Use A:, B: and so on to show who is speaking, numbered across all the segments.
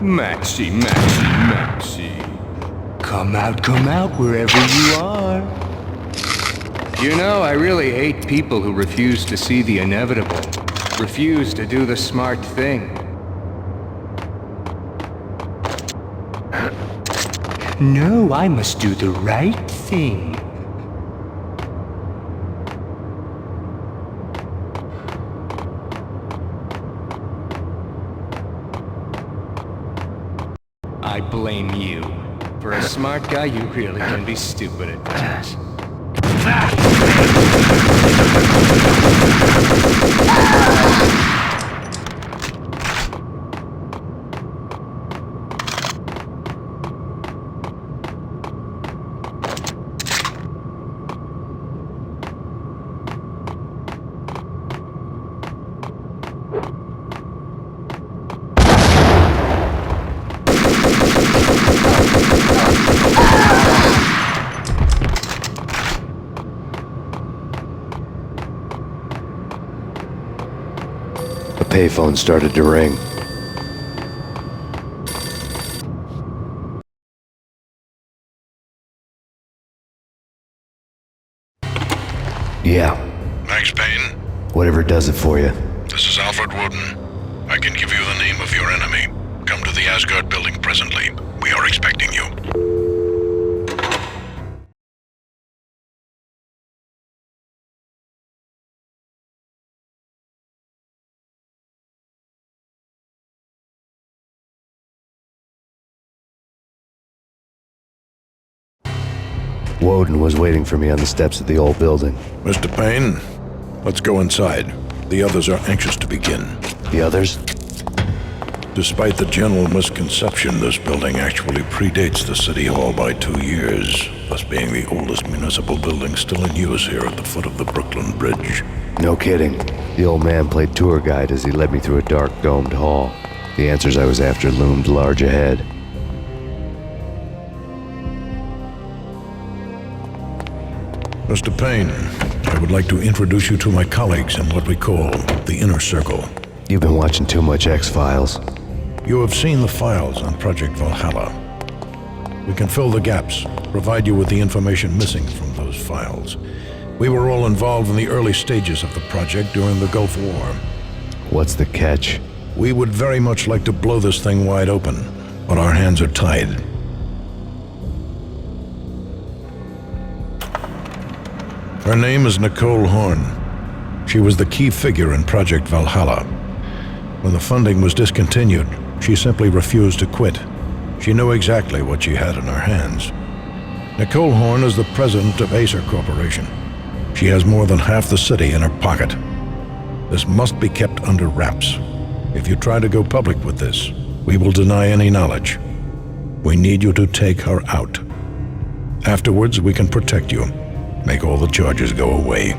A: Maxie, Maxie. Come out wherever you are. You know, I really hate people who refuse to see the inevitable, refuse to do the smart thing. No, I must do the right thing. I blame you. For a smart guy, you really can be stupid at that.
B: The payphone started to ring. Yeah.
C: Max Payne?
B: Whatever does it for you.
C: This is Alfred Woden. I can give you the name of your enemy. Come to the Asgard building presently. We are expecting you.
B: Woden was waiting for me on the steps of the old building.
C: Mr. Payne, let's go inside. The others are anxious to begin.
B: The others?
C: Despite the general misconception, this building actually predates the City Hall by 2 years, thus being the oldest municipal building still in use here at the foot of the Brooklyn Bridge.
B: No kidding. The old man played tour guide as he led me through a dark domed hall. The answers I was after loomed large ahead.
C: Mr. Payne, I would like to introduce you to my colleagues in what we call the Inner Circle.
B: You've been watching too much X-Files.
C: You have seen the files on Project Valhalla. We can fill the gaps, provide you with the information missing from those files. We were all involved in the early stages of the project during the Gulf War.
B: What's the catch?
C: We would very much like to blow this thing wide open, but our hands are tied. Her name is Nicole Horn. She was the key figure in Project Valhalla. When the funding was discontinued, she simply refused to quit. She knew exactly what she had in her hands. Nicole Horn is the president of Acer Corporation. She has more than half the city in her pocket. This must be kept under wraps. If you try to go public with this, we will deny any knowledge. We need you to take her out. Afterwards, we can protect you. Make all the charges go away.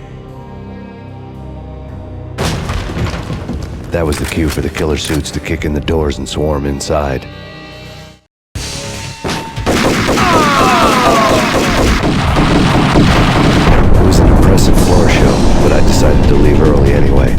B: That was the cue for the killer suits to kick in the doors and swarm inside. It was an impressive floor show, but I decided to leave early anyway.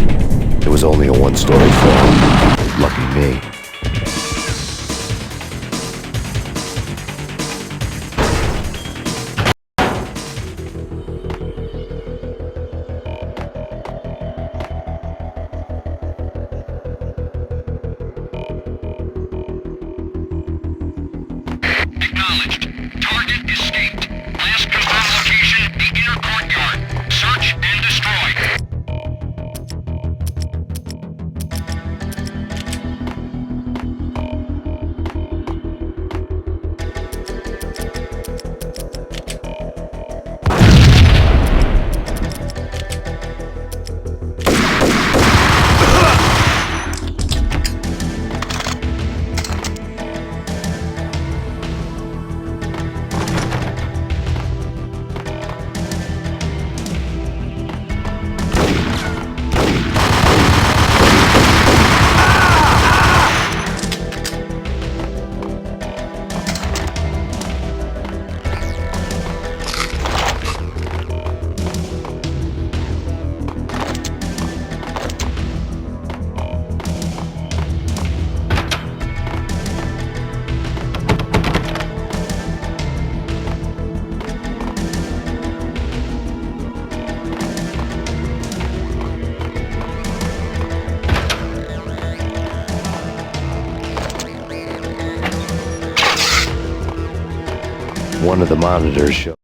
B: One of the monitors showed.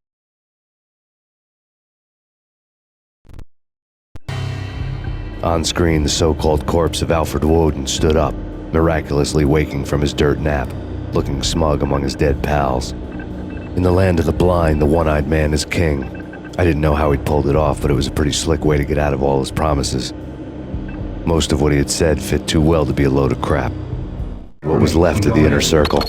B: On screen, the so-called corpse of Alfred Woden stood up, miraculously waking from his dirt nap, looking smug among his dead pals. In the land of the blind, the one-eyed man is king. I didn't know how he'd pulled it off, but it was a pretty slick way to get out of all his promises. Most of what he had said fit too well to be a load of crap. What was left of the inner circle?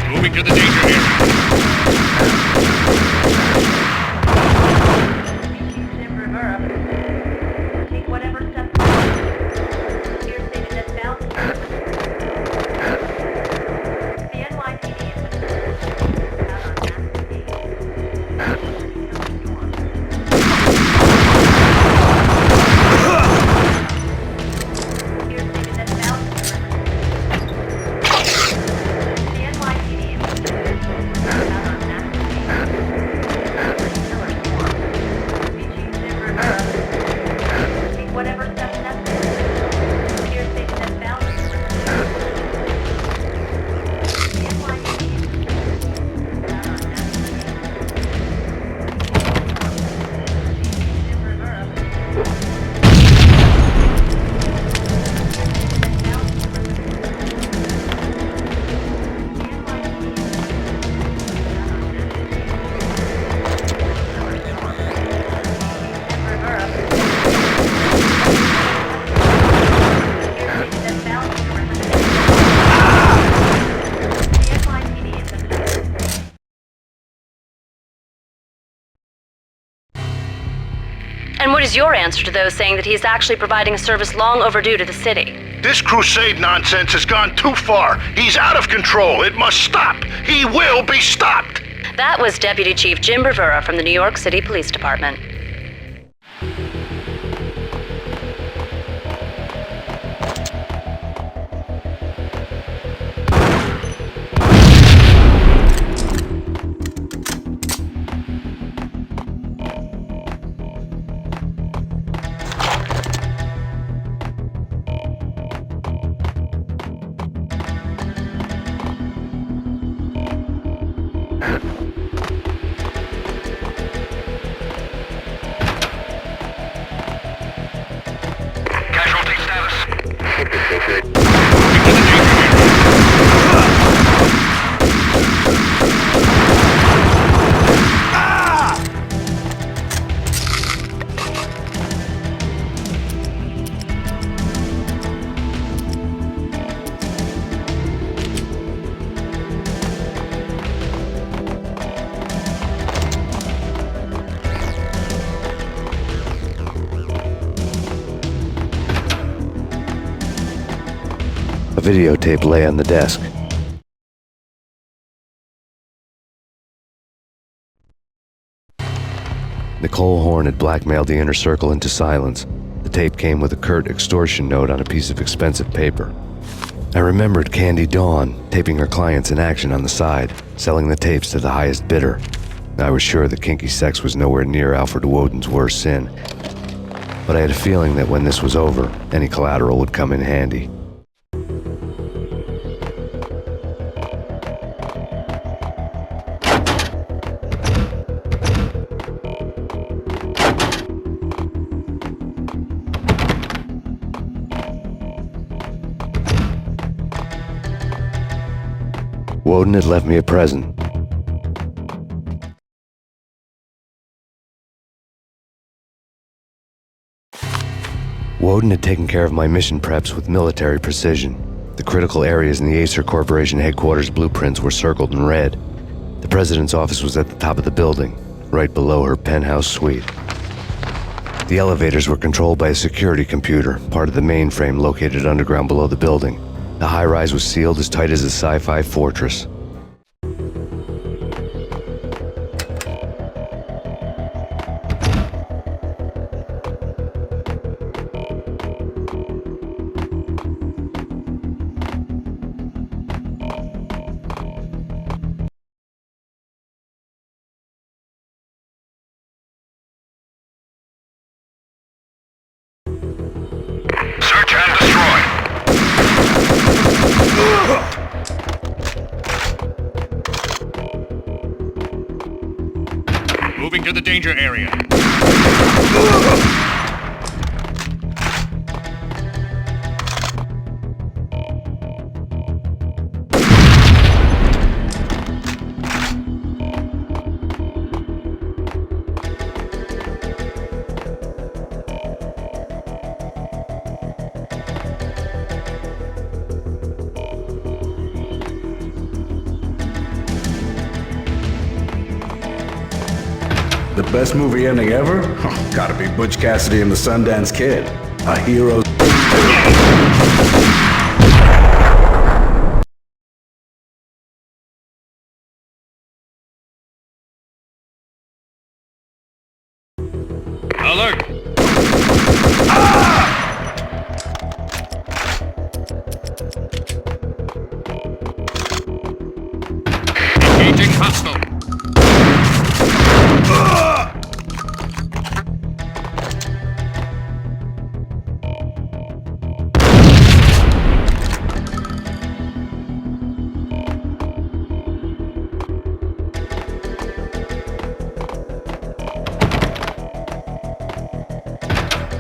D: Moving to the danger area. Take whatever steps necessary. Your stated as bound. The NYPD is out on
E: And what is your answer to those saying that he's actually providing a service long overdue to the city?
F: This crusade nonsense has gone too far. He's out of control. It must stop. He will be stopped.
E: That was Deputy Chief Jim Rivera from the New York City Police Department.
D: Casualty status.
B: A videotape lay on the desk. Nicole Horn had blackmailed the inner circle into silence. The tape came with a curt extortion note on a piece of expensive paper. I remembered Candy Dawn taping her clients in action on the side, selling the tapes to the highest bidder. I was sure that kinky sex was nowhere near Alfred Woden's worst sin, but I had a feeling that when this was over, any collateral would come in handy. Woden had left me a present. Woden had taken care of my mission preps with military precision. The critical areas in the Acer Corporation headquarters blueprints were circled in red. The president's office was at the top of the building, right below her penthouse suite. The elevators were controlled by a security computer, part of the mainframe located underground below the building. The high-rise was sealed as tight as a sci-fi fortress.
F: Search and destroy.
G: Moving to the danger area.
H: The best movie ending ever? Gotta be Butch Cassidy and the Sundance Kid. A hero.
G: Alert! Engaging hostile.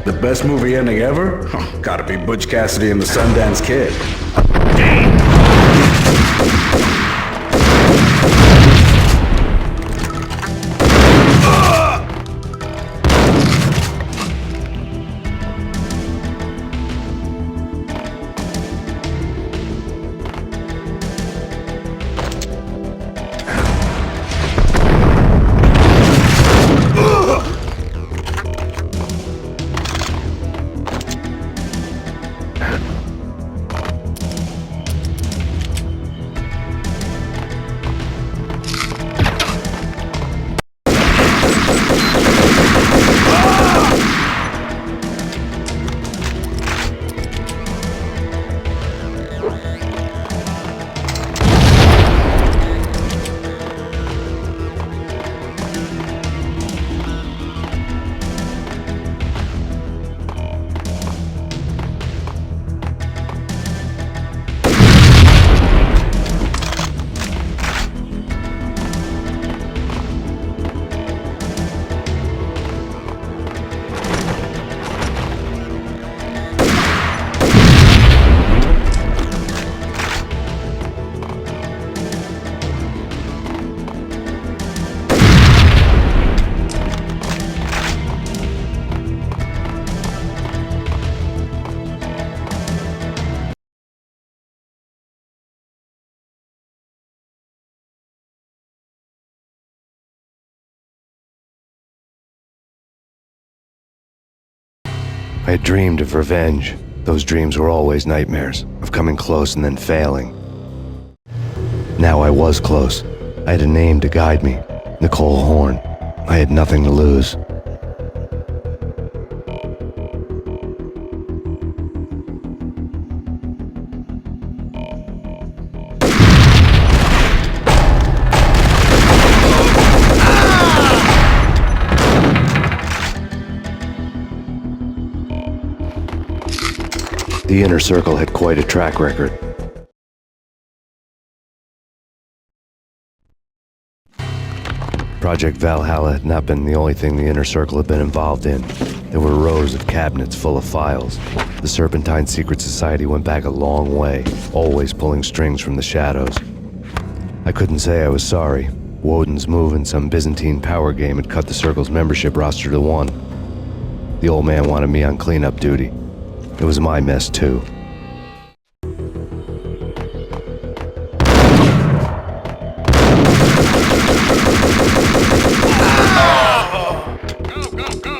H: The best movie ending ever? Gotta be Butch Cassidy and the Sundance Kid.
B: I had dreamed of revenge. Those dreams were always nightmares, of coming close and then failing. Now I was close. I had a name to guide me, Nicole Horn. I had nothing to lose. The Inner Circle had quite a track record. Project Valhalla had not been the only thing the Inner Circle had been involved in. There were rows of cabinets full of files. The Serpentine Secret Society went back a long way, always pulling strings from the shadows. I couldn't say I was sorry. Woden's move in some Byzantine power game had cut the Circle's membership roster to 1. The old man wanted me on cleanup duty. It was my mess, too.
G: Go, go, go!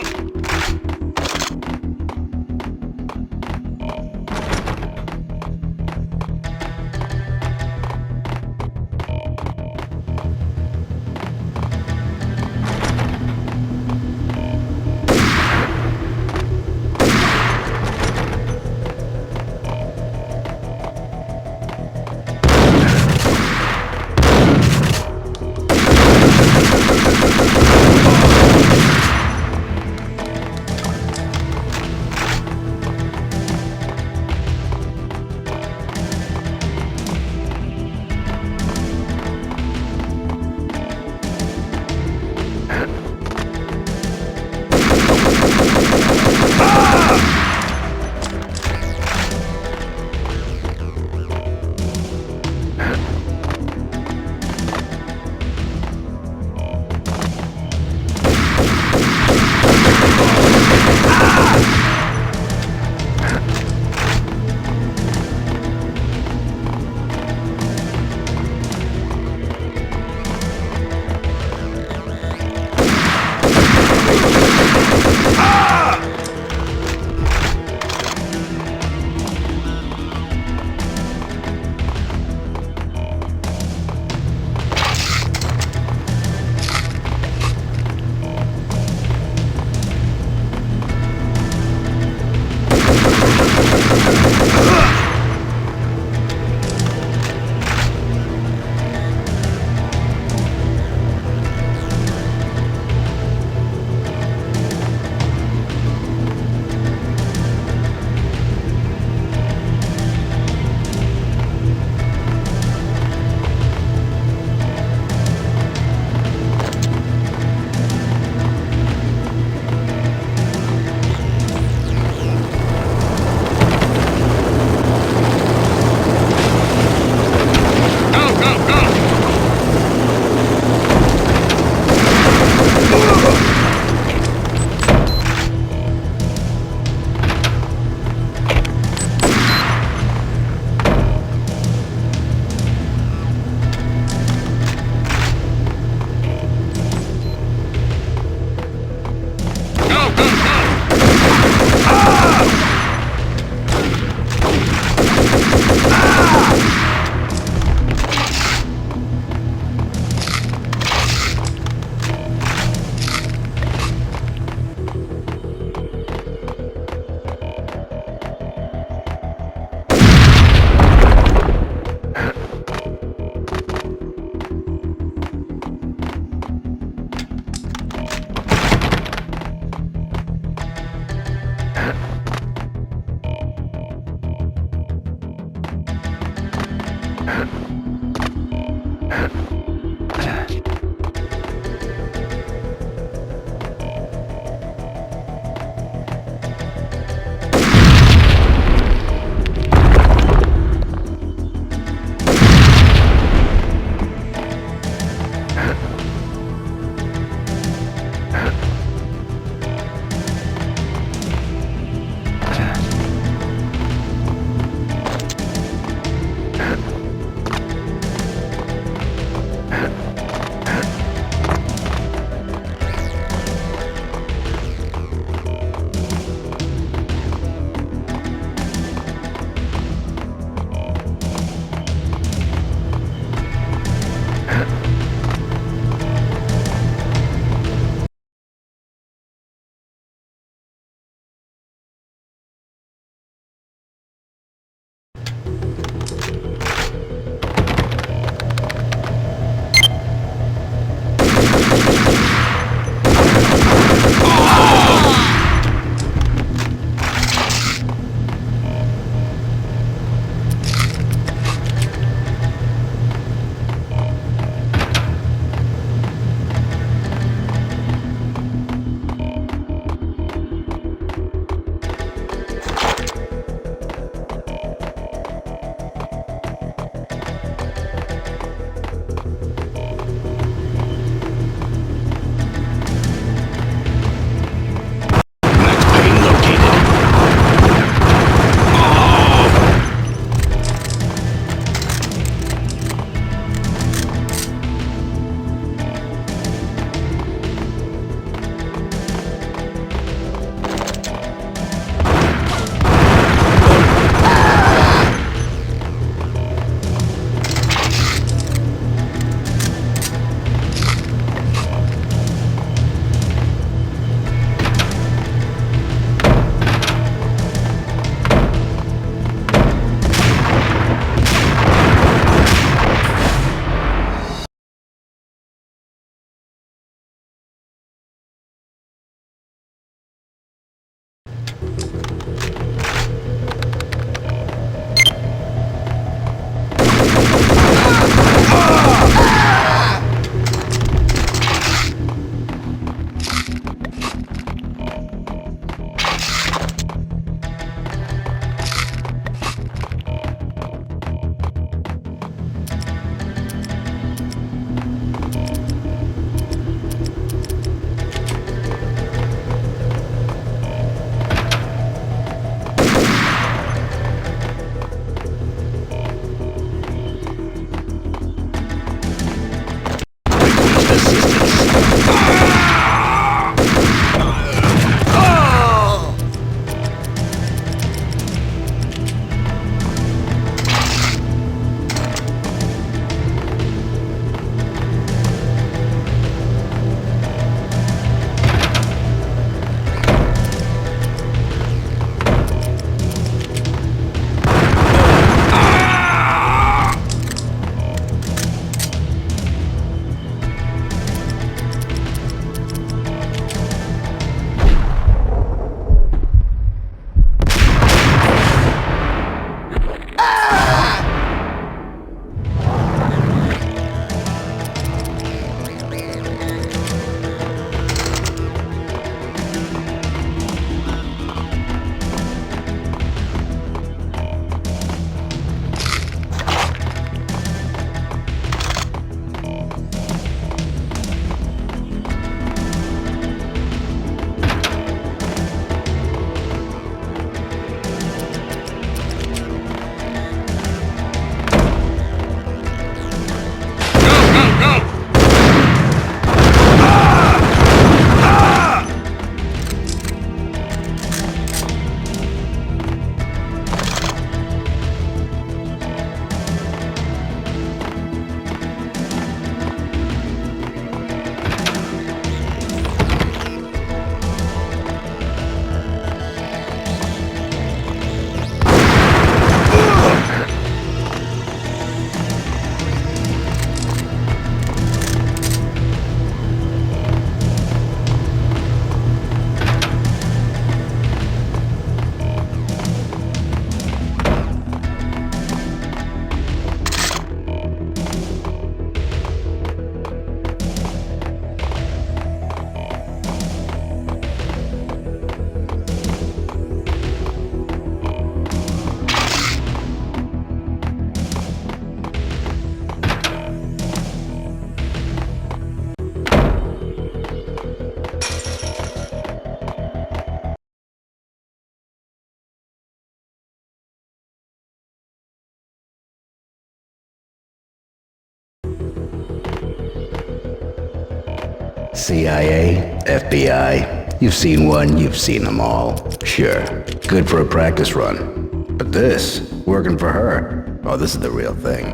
H: CIA, FBI, you've seen one, you've seen them all. Sure, good for a practice run. But this, working for her, oh, this is the real thing.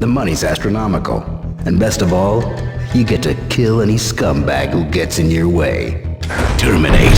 H: The money's astronomical. And best of all, you get to kill any scumbag who gets in your way. Terminate.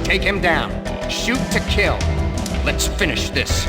A: Take him down. Shoot to kill. Let's finish this.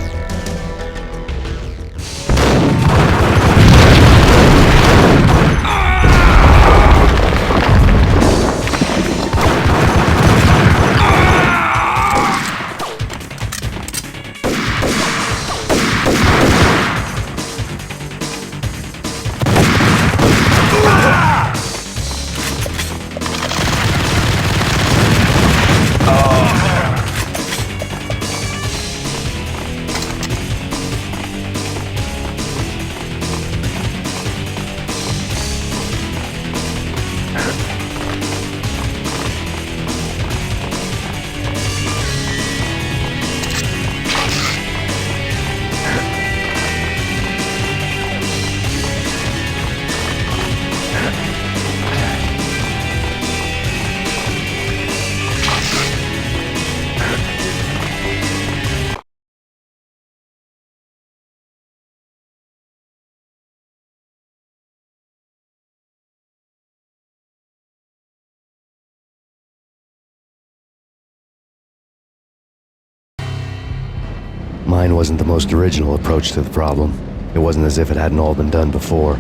B: Mine wasn't the most original approach to the problem. It wasn't as if it hadn't all been done before.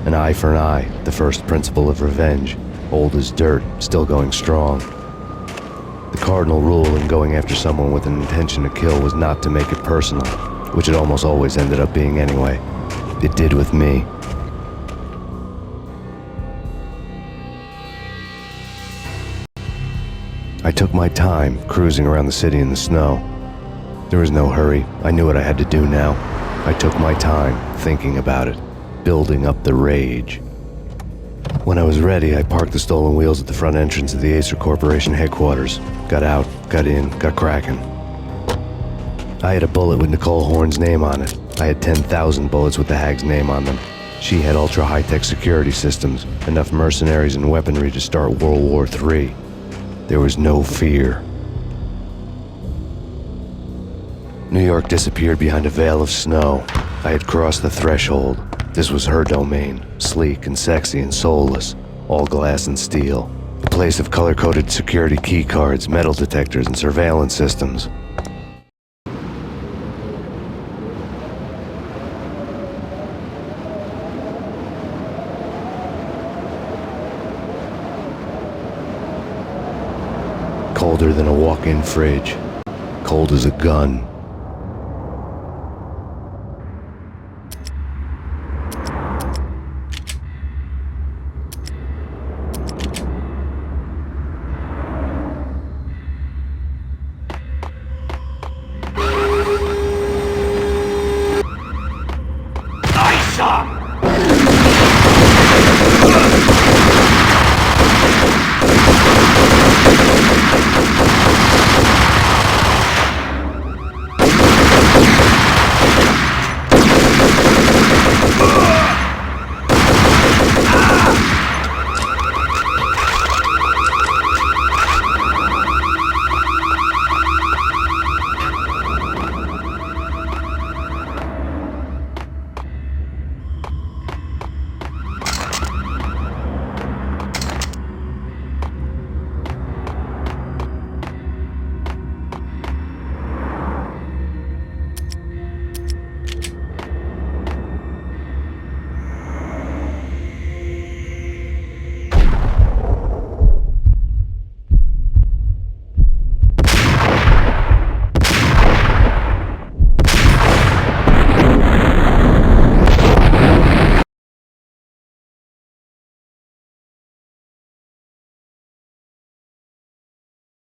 B: An eye for an eye, the first principle of revenge. Old as dirt, still going strong. The cardinal rule in going after someone with an intention to kill was not to make it personal, which it almost always ended up being anyway. It did with me. I took my time cruising around the city in the snow. There was no hurry. I knew what I had to do now. I took my time thinking about it, building up the rage. When I was ready, I parked the stolen wheels at the front entrance of the Acer Corporation headquarters. Got out, got in, got cracking. I had a bullet with Nicole Horn's name on it. I had 10,000 bullets with the hag's name on them. She had ultra high-tech security systems, enough mercenaries and weaponry to start World War III. There was no fear. New York disappeared behind a veil of snow. I had crossed the threshold. This was her domain, sleek and sexy and soulless, all glass and steel. A place of color-coded security key cards, metal detectors, and surveillance systems. Colder than a walk-in fridge. Cold as a gun.